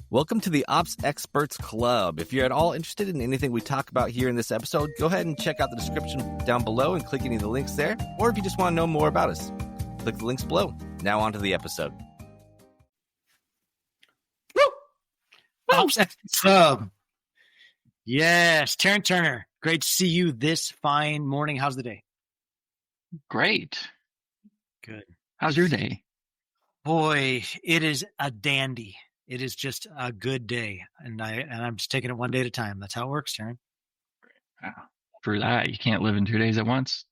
Welcome to the Ops Experts Club. If you're at all interested in anything we talk about here in this episode, go ahead and check out the description down below and click any of the links there. Or if you just want to know more about us, click the links below. Now on to the episode. Ops Experts Club. Yes, Terryn Turner. Great to see you this fine morning. How's the day? Great. Good. How's your day? Boy, it is a dandy. It is just a good day, and I'm just taking it one day at a time. That's how it works, Terryn. For that, you can't live in 2 days at once.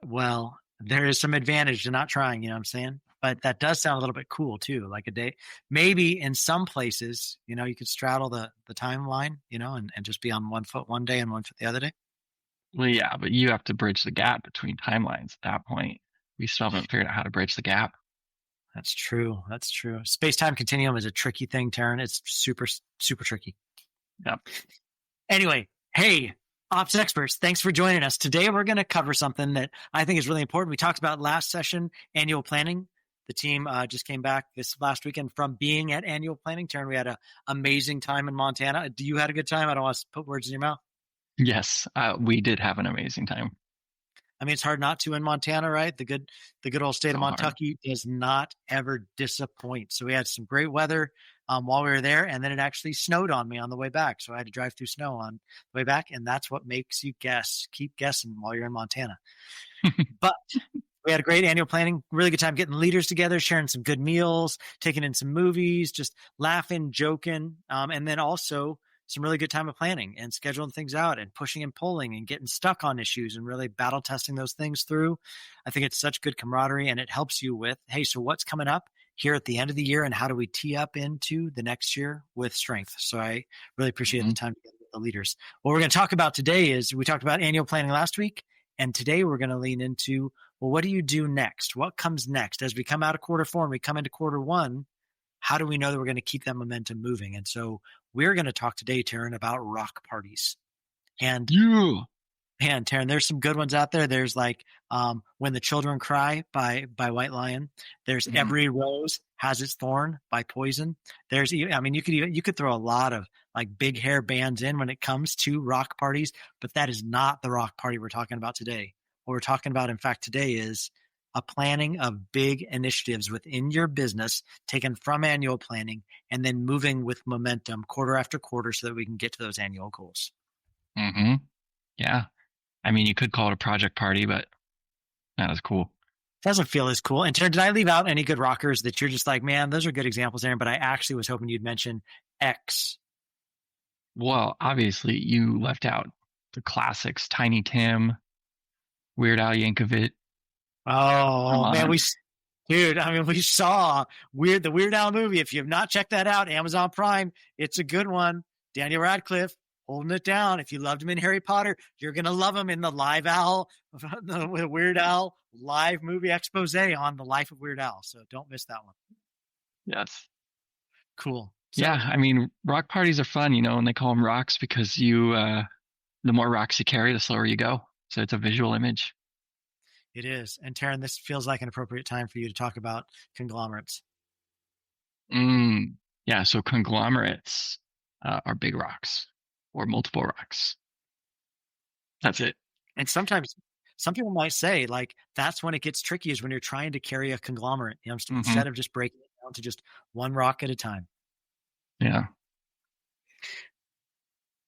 Well, there is some advantage to not trying, you know what I'm saying? But that does sound a little bit cool too, like a day. Maybe in some places, you could straddle the timeline, and just be on 1 foot one day and 1 foot the other day. Well, yeah, but you have to bridge the gap between timelines at that point. We still haven't figured out how to bridge the gap. That's true. That's true. Space-time continuum is a tricky thing, Terryn. It's super, super tricky. Yep. Anyway, hey, Ops Experts, thanks for joining us. Today, we're going to cover something that I think is really important. We talked about last session, annual planning. The team just came back this last weekend from being at annual planning. Terryn, we had an amazing time in Montana. Do you had a good time? I don't want to put words in your mouth. Yes, we did have an amazing time. I mean, it's hard not to in Montana, right? The good old state of Kentucky does not ever disappoint. So we had some great weather while we were there, and then it actually snowed on me on the way back. So I had to drive through snow on the way back, and that's what makes you guess. Keep guessing while you're in Montana. But we had a great annual planning, really good time getting leaders together, sharing some good meals, taking in some movies, just laughing, joking, and then also some really good time of planning and scheduling things out and pushing and pulling and getting stuck on issues and really battle testing those things through. I think it's such good camaraderie, and it helps you with, hey, so what's coming up here at the end of the year and how do we tee up into the next year with strength? So I really appreciate the time together with the leaders. What we're going to talk about today is we talked about annual planning last week, and today we're going to lean into, well, what do you do next? What comes next? As we come out of quarter four and we come into quarter one, how do we know that we're going to keep that momentum moving? And so we're going to talk today, Terryn, about rock parties. And man, Terryn, there's some good ones out there. There's like When the Children Cry by White Lion. There's Every Rose Has Its Thorn by Poison. There's, I mean, you could throw a lot of like big hair bands in when it comes to rock parties, but that is not the rock party we're talking about today. What we're talking about, in fact, today is a planning of big initiatives within your business taken from annual planning and then moving with momentum quarter after quarter so that we can get to those annual goals. Yeah. I mean, you could call it a project party, but that was cool. Doesn't feel as cool. And Terryn, did I leave out any good rockers that you're just like, man, those are good examples, Aaron, but I actually was hoping you'd mention X. Well, obviously you left out the classics, Tiny Tim, Weird Al Yankovic. Oh man, we saw the Weird Al movie. If you have not checked that out, Amazon Prime, it's a good one. Daniel Radcliffe holding it down. If you loved him in Harry Potter, you're gonna love him in the the Weird Al live movie expose on the life of Weird Al. So don't miss that one. Yes. Cool. So, yeah, I mean, rock parties are fun, and they call them rocks because the more rocks you carry, the slower you go. So it's a visual image. It is. And Terryn, this feels like an appropriate time for you to talk about conglomerates. Yeah, so conglomerates are big rocks or multiple rocks. That's it. And sometimes some people might say, like, that's when it gets tricky is when you're trying to carry a conglomerate, instead of just breaking it down to just one rock at a time. Yeah.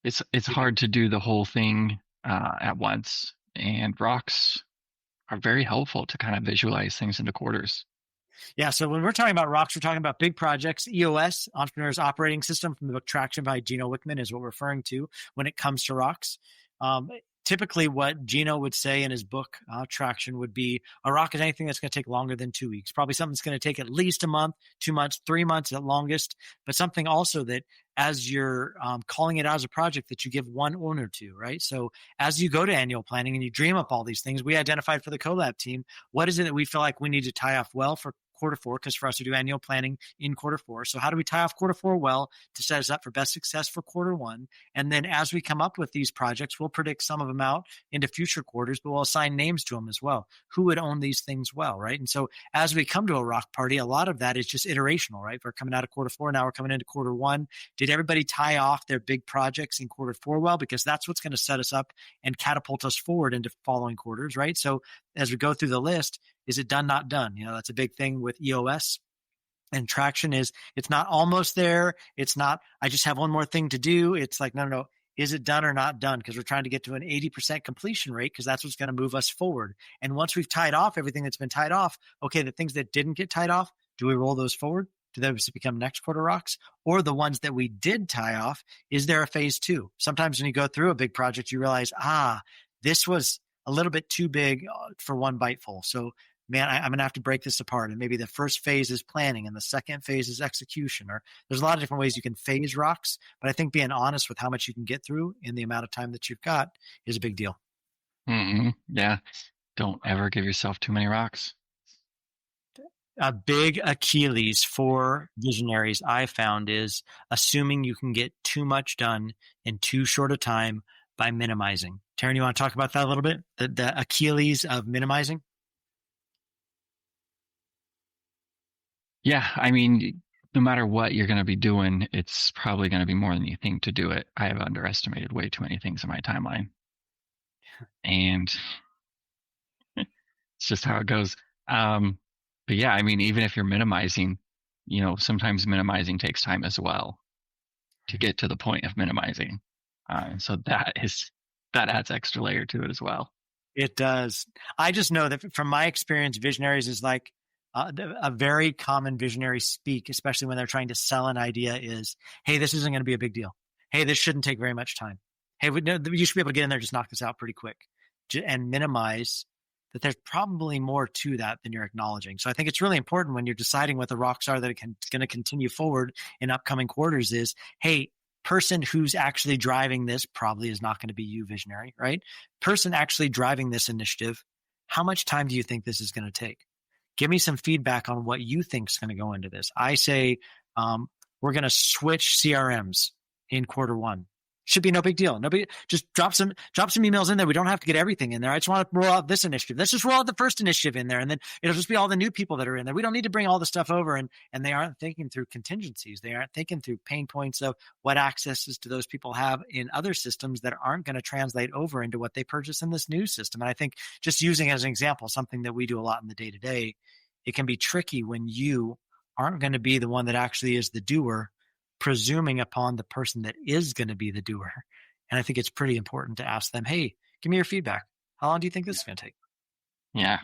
It's hard to do the whole thing at once, and rocks are very helpful to kind of visualize things into quarters. Yeah. So when we're talking about rocks, we're talking about big projects. EOS, Entrepreneurial Operating System, from the book Traction by Gino Wickman, is what we're referring to when it comes to rocks. Typically what Gino would say in his book, Traction, would be a rock is anything that's going to take longer than 2 weeks. Probably something that's going to take at least a month, 2 months, 3 months at longest, but something also that as you're calling it out as a project that you give one owner to, right? So as you go to annual planning and you dream up all these things, we identified for the Collab team, what is it that we feel like we need to tie off well for quarter 4, because for us to do annual planning in quarter 4. So how do we tie off quarter 4 well to set us up for best success for quarter 1? And then as we come up with these projects, we'll predict some of them out into future quarters, but we'll assign names to them as well. Who would own these things well, right? And so as we come to a rock party, a lot of that is just iterational, right? We're coming out of quarter 4, now we're coming into quarter 1. Did everybody tie off their big projects in quarter 4 well? Because that's what's going to set us up and catapult us forward into following quarters, right? So as we go through the list, is it done, not done? That's a big thing with EOS and traction is it's not almost there. It's not, I just have one more thing to do. It's like, no. Is it done or not done? Because we're trying to get to an 80% completion rate because that's what's going to move us forward. And once we've tied off everything that's been tied off, okay, the things that didn't get tied off, do we roll those forward? Do those become next quarter rocks? Or the ones that we did tie off, is there a phase 2? Sometimes when you go through a big project, you realize, this was a little bit too big for one biteful. So man, I'm going to have to break this apart. And maybe the first phase is planning and the second phase is execution, or there's a lot of different ways you can phase rocks. But I think being honest with how much you can get through in the amount of time that you've got is a big deal. Mm-hmm. Yeah. Don't ever give yourself too many rocks. A big Achilles for visionaries I found is assuming you can get too much done in too short a time by minimizing. Terryn, you want to talk about that a little bit? The Achilles of minimizing? Yeah, I mean, no matter what you're going to be doing, it's probably going to be more than you think to do it. I have underestimated way too many things in my timeline. And it's just how it goes. But yeah, I mean, even if you're minimizing, sometimes minimizing takes time as well to get to the point of minimizing. So that adds extra layer to it as well. It does. I just know that from my experience, visionaries is like, a very common visionary speak, especially when they're trying to sell an idea is, hey, this isn't going to be a big deal. Hey, this shouldn't take very much time. Hey, you should be able to get in there, just knock this out pretty quick, and minimize that there's probably more to that than you're acknowledging. So I think it's really important when you're deciding what the rocks are that are going to continue forward in upcoming quarters is, hey, person who's actually driving this probably is not going to be you, visionary, right? Person actually driving this initiative, how much time do you think this is going to take? Give me some feedback on what you think is going to go into this. I say we're going to switch CRMs in quarter 1. Should be no big deal. Just drop some emails in there. We don't have to get everything in there. I just want to roll out this initiative. Let's just roll out the first initiative in there, and then it'll just be all the new people that are in there. We don't need to bring all the stuff over, and they aren't thinking through contingencies. They aren't thinking through pain points of what accesses do those people have in other systems that aren't going to translate over into what they purchase in this new system. And I think just using as an example something that we do a lot in the day-to-day, it can be tricky when you aren't going to be the one that actually is the doer, presuming upon the person that is going to be the doer. And I think it's pretty important to ask them, hey, give me your feedback. How long do you think this is going to take? Yeah.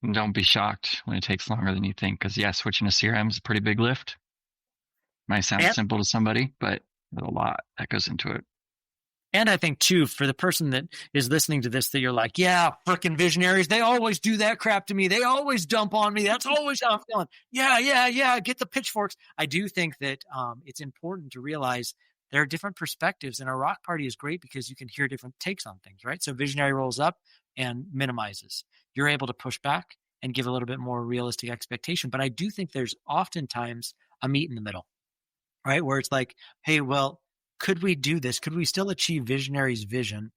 And don't be shocked when it takes longer than you think. Because switching to CRM is a pretty big lift. Might sound simple to somebody, but there's a lot that goes into it. And I think too, for the person that is listening to this, that you're like, yeah, frickin' visionaries, they always do that crap to me. They always dump on me. That's always how I'm feeling. Yeah. Get the pitchforks. I do think that it's important to realize there are different perspectives, and a rock party is great because you can hear different takes on things, right? So visionary rolls up and minimizes. You're able to push back and give a little bit more realistic expectation. But I do think there's oftentimes a meet in the middle, right? Where it's like, hey, well, could we do this? Could we still achieve visionary's vision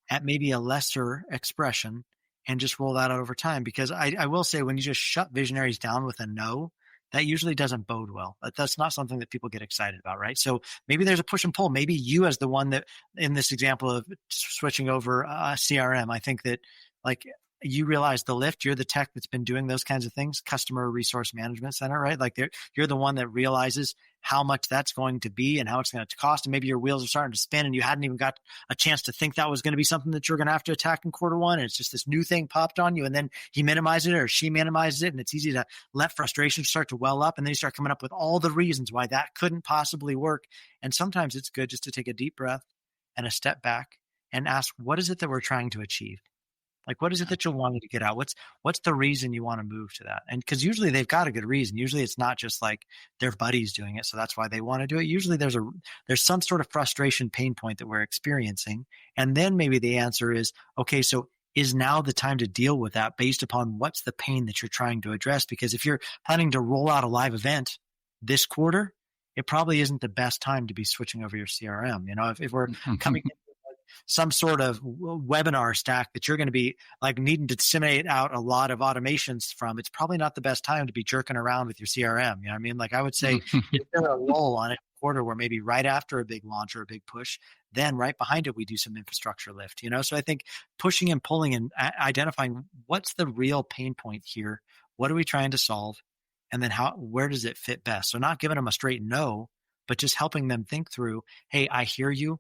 at maybe a lesser expression and just roll that out over time? Because I will say, when you just shut visionaries down with a no, that usually doesn't bode well. That's not something that people get excited about, right? So maybe there's a push and pull. Maybe you, as the one that in this example of switching over CRM, I think that like you realize the lift, you're the tech that's been doing those kinds of things, customer resource management center, right? Like you're the one that realizes how much that's going to be and how it's going to cost. And maybe your wheels are starting to spin and you hadn't even got a chance to think that was going to be something that you're going to have to attack in quarter 1. And it's just this new thing popped on you, and then he minimizes it or she minimizes it. And it's easy to let frustration start to well up. And then you start coming up with all the reasons why that couldn't possibly work. And sometimes it's good just to take a deep breath and a step back and ask, what is it that we're trying to achieve? Like, what is it that you're wanting to get out? What's the reason you want to move to that? And because usually they've got a good reason. Usually it's not just like their buddies doing it, so that's why they want to do it. Usually there's some sort of frustration pain point that we're experiencing. And then maybe the answer is, okay, so is now the time to deal with that based upon what's the pain that you're trying to address. Because if you're planning to roll out a live event this quarter, it probably isn't the best time to be switching over your CRM. If we're coming into some sort of webinar stack that you're going to be like needing to disseminate out a lot of automations from, it's probably not the best time to be jerking around with your CRM. You know what I mean? Like I would say, if there's a lull on it quarter where maybe right after a big launch or a big push, then right behind it, we do some infrastructure lift, So I think pushing and pulling and identifying what's the real pain point here. What are we trying to solve? And then where does it fit best? So not giving them a straight no, but just helping them think through, hey, I hear you.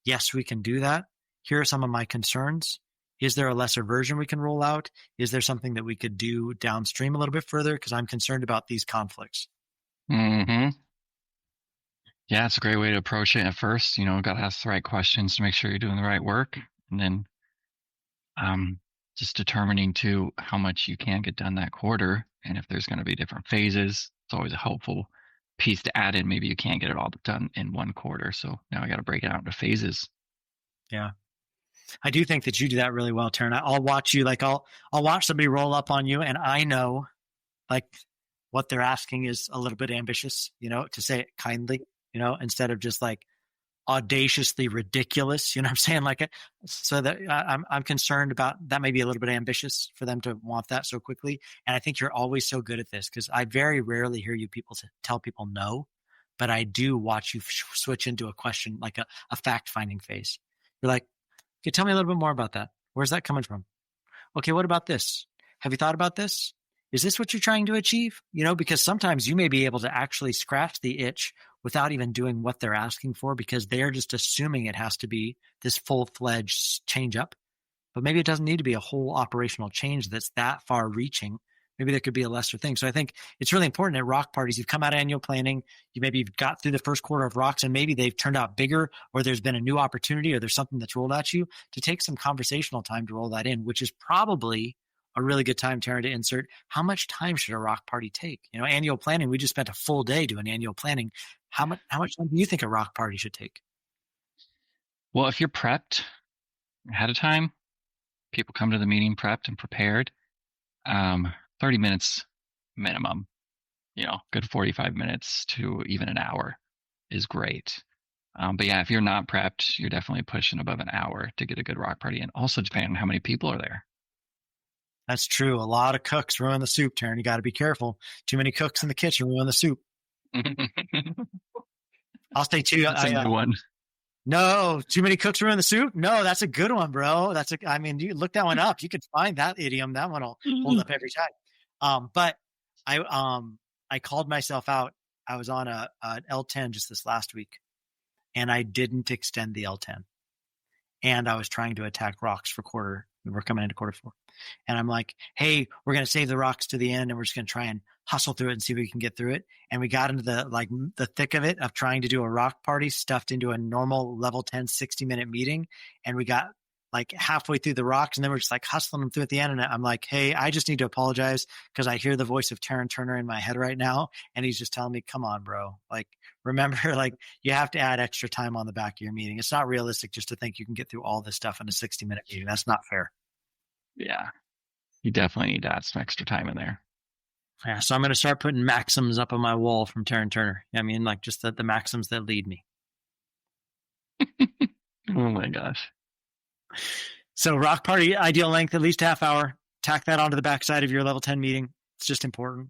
Yes, we can do that. Here are some of my concerns. Is there a lesser version we can roll out? Is there something that we could do downstream a little bit further? Because I'm concerned about these conflicts. Mm-hmm. Yeah, it's a great way to approach it at first. Got to ask the right questions to make sure you're doing the right work. And then just determining too how much you can get done that quarter. And if there's going to be different phases, it's always a helpful piece to add in. Maybe you can't get it all done in one quarter. So now I got to break it out into phases. Yeah. I do think that you do that really well, Terryn. I'll watch you, I'll watch somebody roll up on you, and I know what they're asking is a little bit ambitious, to say it kindly, instead of just audaciously ridiculous, what I'm saying? So that I'm concerned about that may be a little bit ambitious for them to want that so quickly. And I think you're always so good at this because I very rarely hear you tell people no, but I do watch you switch into a question, like a fact-finding phase. You're like, okay, tell me a little bit more about that. Where's that coming from? Okay, what about this? Have you thought about this? Is this what you're trying to achieve? Because sometimes you may be able to actually scratch the itch without even doing what they're asking for because they're just assuming it has to be this full-fledged change up. But maybe it doesn't need to be a whole operational change that's that far reaching. Maybe there could be a lesser thing. So I think it's really important at rock parties. You've come out of annual planning. You've got through the first quarter of rocks and maybe they've turned out bigger or there's been a new opportunity or there's something that's rolled at you to take some conversational time to roll that in, which is probably a really good time, Terryn, to insert how much time should a rock party take? Annual planning, we just spent a full day doing annual planning. How much time do you think a rock party should take? Well, if you're prepped ahead of time, people come to the meeting prepped and prepared, 30 minutes minimum, good 45 minutes to even an hour is great. But yeah, if you're not prepped, you're definitely pushing above an hour to get a good rock party. And also depending on how many people are there. That's true. A lot of cooks ruin the soup, Terryn. You got to be careful. Too many cooks in the kitchen ruin the soup. I'll stay too. That's a new one. No, too many cooks ruin the soup. No, that's a good one, bro. You look that one up. You could find that idiom. That one will hold up every time. But I called myself out. I was on an L10 just this last week, and I didn't extend the L10. And I was trying to attack rocks for quarter. We're coming into quarter 4. And I'm like, hey, we're going to save the rocks to the end and we're just going to try and hustle through it and see if we can get through it. And we got into the thick of it of trying to do a rock party stuffed into a normal level 10, 60-minute meeting. And we got halfway through the rocks and then we're just hustling them through at the end. And I'm like, hey, I just need to apologize because I hear the voice of Terryn Turner in my head right now. And he's just telling me, come on, bro. Remember, you have to add extra time on the back of your meeting. It's not realistic just to think you can get through all this stuff in a 60-minute meeting. That's not fair. Yeah. You definitely need to add some extra time in there. Yeah. So I'm going to start putting maxims up on my wall from Terryn Turner. Just the maxims that lead me. Oh my gosh. So rock party, ideal length, at least half hour. Tack that onto the backside of your level 10 meeting. It's just important.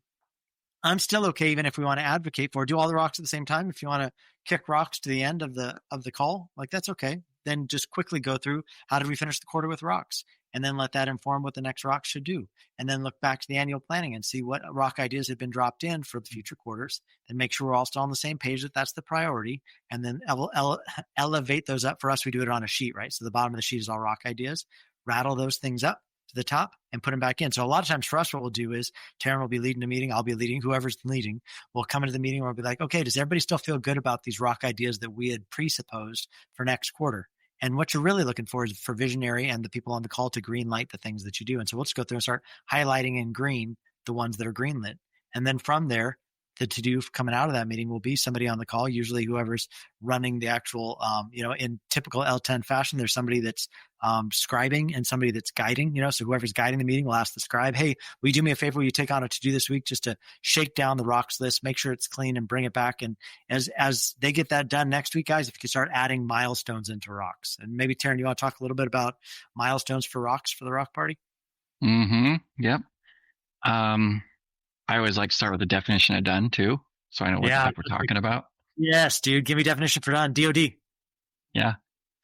I'm still okay, even if we want to advocate for do all the rocks at the same time. If you want to kick rocks to the end of the call, that's okay. Then just quickly go through how did we finish the quarter with rocks, and then let that inform what the next rock should do. And then look back to the annual planning and see what rock ideas have been dropped in for the future quarters, and make sure we're all still on the same page that that's the priority. And then elevate those up. For us, we do it on a sheet, right? So the bottom of the sheet is all rock ideas. Rattle those things up to the top and put them back in. So a lot of times for us, what we'll do is Terryn will be leading a meeting. I'll be leading. Whoever's leading will come into the meeting where we'll be like, okay, does everybody still feel good about these rock ideas that we had presupposed for next quarter? And what you're really looking for is for Visionary and the people on the call to green light the things that you do. And so we'll just go through and start highlighting in green the ones that are green lit. And then from there, the to-do coming out of that meeting will be somebody on the call, usually whoever's running the actual, in typical L10 fashion, there's somebody that's scribing and somebody that's guiding, so whoever's guiding the meeting will ask the scribe, hey, will you do me a favor? Will you take on a to-do this week just to shake down the rocks list, make sure it's clean and bring it back. And as they get that done next week, guys, if you could start adding milestones into rocks. And maybe Terryn, you want to talk a little bit about milestones for rocks for the rock party? Mm-hmm. Yep. I always like to start with the definition of done too, so I know what the heck we're talking about. Yes, dude. Give me definition for done. DOD. Yeah.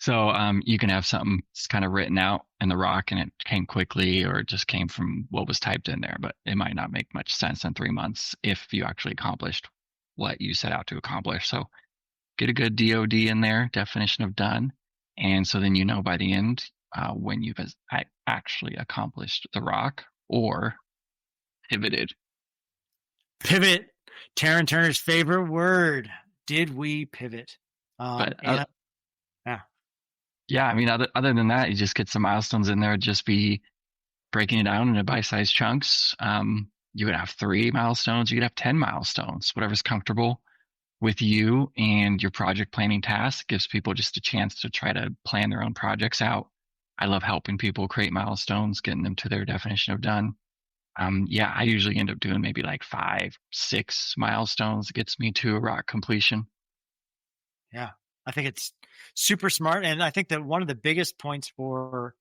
So you can have something that's kind of written out in the rock and it came quickly, or it just came from what was typed in there, but it might not make much sense in 3 months if you actually accomplished what you set out to accomplish. So get a good DOD in there, definition of done. And so then by the end when you've actually accomplished the rock or pivoted. Pivot. Terryn Turner's favorite word. Did we pivot? Yeah, I mean, other than that, you just get some milestones in there. Just be breaking it down into bite-sized chunks. You could have 3 milestones. You could have 10 milestones, whatever's comfortable with you and your project planning task. Gives people just a chance to try to plan their own projects out. I love helping people create milestones, getting them to their definition of done. I usually end up doing maybe like 5, 6 milestones. It gets me to a rock completion. Yeah, I think it's super smart. And I think that one of the biggest points for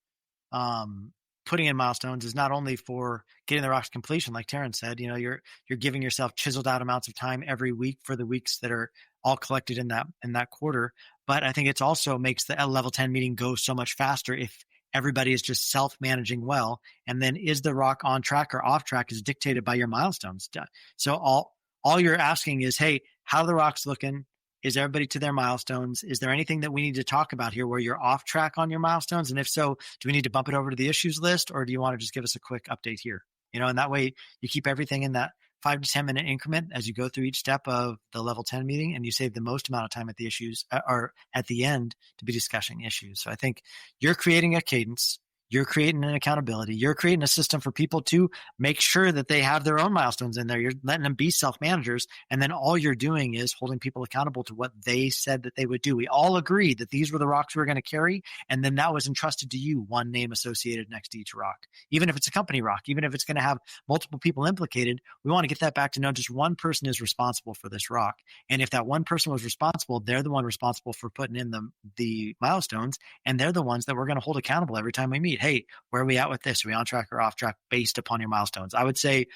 putting in milestones is not only for getting the rock's completion, like Terryn said, you're giving yourself chiseled out amounts of time every week for the weeks that are all collected in that quarter. But I think it's also makes the level 10 meeting go so much faster if everybody is just self-managing well. And then is the rock on track or off track is dictated by your milestones. So all you're asking is, hey, how are the rocks looking? Is everybody to their milestones? Is there anything that we need to talk about here where you're off track on your milestones? And if so, do we need to bump it over to the issues list, or do you want to just give us a quick update here? And that way you keep everything in that 5 to 10 minute increment as you go through each step of the level 10 meeting, and you save the most amount of time at the issues or at the end to be discussing issues. So I think you're creating a cadence. You're creating an accountability. You're creating a system for people to make sure that they have their own milestones in there. You're letting them be self-managers. And then all you're doing is holding people accountable to what they said that they would do. We all agreed that these were the rocks we were going to carry. And then that was entrusted to you, one name associated next to each rock. Even if it's a company rock, even if it's going to have multiple people implicated, we want to get that back to know just one person is responsible for this rock. And if that one person was responsible, they're the one responsible for putting in the milestones. And they're the ones that we're going to hold accountable every time we meet. Hey, where are we at with this? Are we on track or off track based upon your milestones? I would say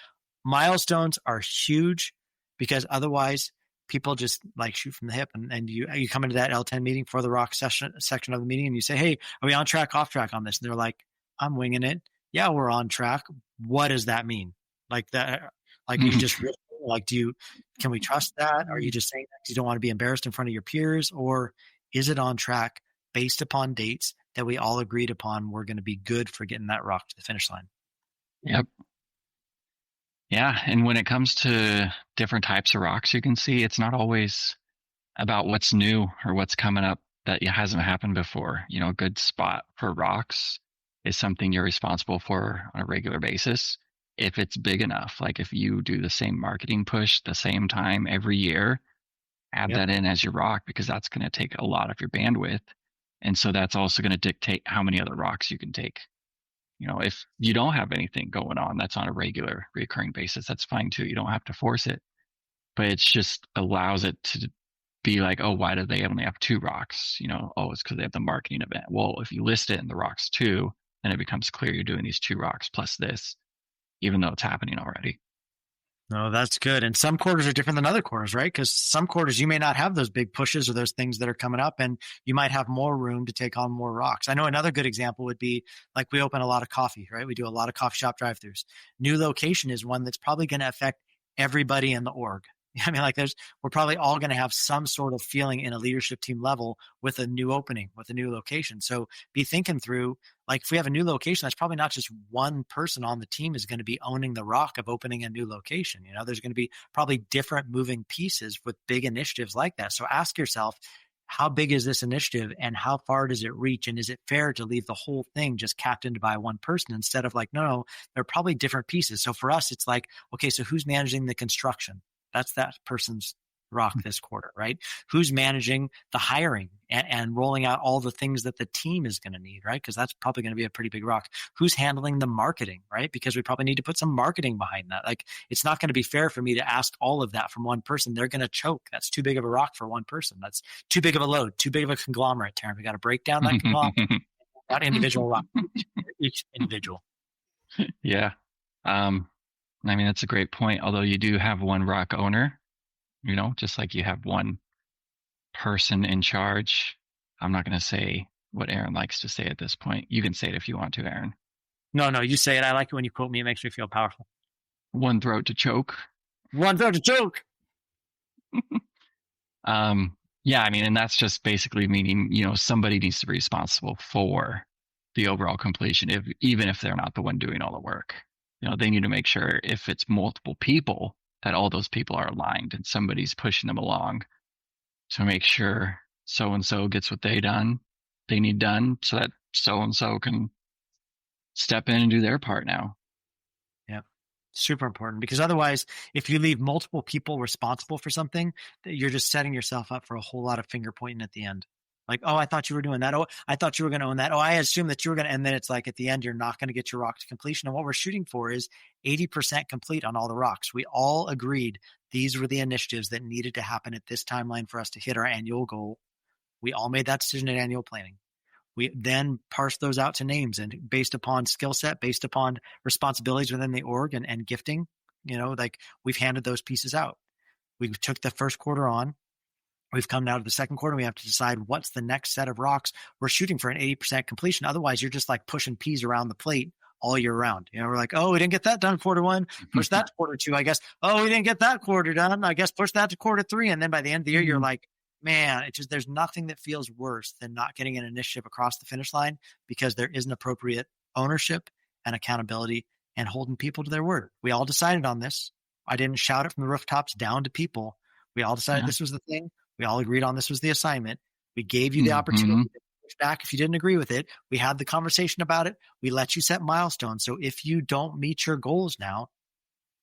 milestones are huge, because otherwise people just like shoot from the hip, and you come into that L10 meeting for the rock section of the meeting and you say, hey, are we on track, off track on this? And they're like, I'm winging it. Yeah, we're on track. What does that mean? Like that, like you just like, can we trust that? Are you just saying that because you don't want to be embarrassed in front of your peers, or is it on track based upon dates that we all agreed upon we're going to be good for getting that rock to the finish line? Yep. Yeah. And when it comes to different types of rocks, you can see it's not always about what's new or what's coming up that hasn't happened before. A good spot for rocks is something you're responsible for on a regular basis. If it's big enough, like if you do the same marketing push the same time every year, add that in as your rock, because that's going to take a lot of your bandwidth. And so that's also going to dictate how many other rocks you can take. If you don't have anything going on that's on a regular, recurring basis, that's fine too. You don't have to force it, but it just allows it to be like, oh, why do they only have 2 rocks? It's because they have the marketing event. Well, if you list it in the rocks too, then it becomes clear you're doing these 2 rocks plus this, even though it's happening already. No, that's good. And some quarters are different than other quarters, right? Because some quarters you may not have those big pushes or those things that are coming up, and you might have more room to take on more rocks. I know another good example would be like we open a lot of coffee, right? We do a lot of coffee shop drive-throughs. New location is one that's probably going to affect everybody in the org. I mean, like we're probably all going to have some sort of feeling in a leadership team level with a new opening, with a new location. So be thinking through, like if we have a new location, that's probably not just one person on the team is going to be owning the rock of opening a new location. There's going to be probably different moving pieces with big initiatives like that. So ask yourself, how big is this initiative and how far does it reach? And is it fair to leave the whole thing just captained by one person instead of like, no, there are probably different pieces. So for us, it's like, okay, so who's managing the construction? That's that person's rock this quarter, right? Who's managing the hiring and rolling out all the things that the team is going to need, right? Because that's probably going to be a pretty big rock. Who's handling the marketing, right? Because we probably need to put some marketing behind that. Like, it's not going to be fair for me to ask all of that from one person. They're going to choke. That's too big of a rock for one person. That's too big of a load, too big of a conglomerate, Terryn. We got to break down that conglomerate, not individual rock, each individual. Yeah. I mean, that's a great point. Although you do have one rock owner, just like you have one person in charge. I'm not going to say what Aaron likes to say at this point. You can say it if you want to, Aaron. No, you say it. I like it when you quote me. It makes me feel powerful. One throat to choke. One throat to choke. Yeah, I mean, and that's just basically meaning, somebody needs to be responsible for the overall completion, even if they're not the one doing all the work. They need to make sure if it's multiple people, that all those people are aligned and somebody's pushing them along to make sure so-and-so gets what they need done, so that so-and-so can step in and do their part now. Yeah. Super important, because otherwise, if you leave multiple people responsible for something, you're just setting yourself up for a whole lot of finger pointing at the end. Like, oh, I thought you were doing that. Oh, I thought you were going to own that. Oh, I assumed that you were going to. And then it's like at the end, you're not going to get your rock to completion. And what we're shooting for is 80% complete on all the rocks. We all agreed these were the initiatives that needed to happen at this timeline for us to hit our annual goal. We all made that decision at annual planning. We then parsed those out to names, and based upon skill set, based upon responsibilities within the org and gifting, like we've handed those pieces out. We took the first quarter on. We've come now to the second quarter. We have to decide what's the next set of rocks. We're shooting for an 80% completion. Otherwise, you're just like pushing peas around the plate all year round. We're like, oh, we didn't get that done quarter one. Push that to quarter two, I guess. Oh, we didn't get that quarter done. I guess push that to quarter three. And then by the end of the year, you're like, man, there's nothing that feels worse than not getting an initiative across the finish line because there isn't appropriate ownership and accountability and holding people to their word. We all decided on this. I didn't shout it from the rooftops down to people. We all decided this was the thing. We all agreed on this was the assignment. We gave you the opportunity to push back if you didn't agree with it. We had the conversation about it. We let you set milestones. So if you don't meet your goals now,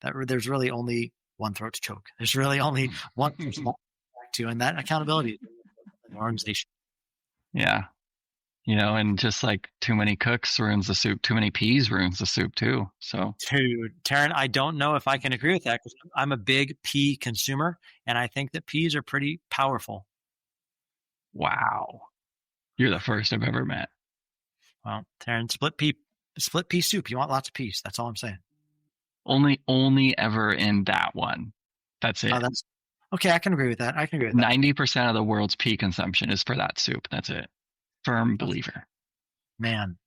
there's really only one throat to choke. There's really only one person to back to, and that accountability is an organization. Yeah. And just like too many cooks ruins the soup, too many peas ruins the soup too. So, dude, Terryn, I don't know if I can agree with that because I'm a big pea consumer, and I think that peas are pretty powerful. Wow. You're the first I've ever met. Well, Terryn, split pea soup. You want lots of peas. That's all I'm saying. Only ever in that one. That's it. Okay, I can agree with that. 90% of the world's pea consumption is for that soup. That's it. Firm believer. Man.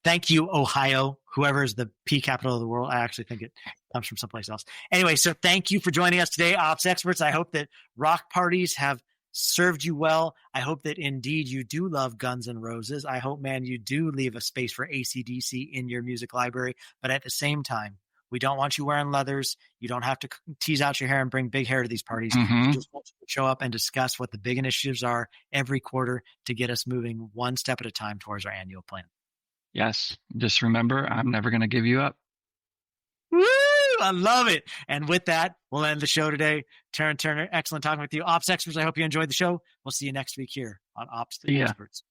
Thank you, Ohio, whoever is the pea capital of the world. I actually think it comes from someplace else. Anyway, so thank you for joining us today, Ops Experts. I hope that rock parties have served you well. I hope that indeed you do love Guns N' Roses. I hope, man, you do leave a space for AC/DC in your music library. But at the same time, we don't want you wearing leathers. You don't have to tease out your hair and bring big hair to these parties. We just want you to show up and discuss what the big initiatives are every quarter to get us moving one step at a time towards our annual plan. Yes. Just remember, I'm never going to give you up. Woo! I love it. And with that, we'll end the show today. Terryn Turner, excellent talking with you. Ops Experts, I hope you enjoyed the show. We'll see you next week here on Ops Experts.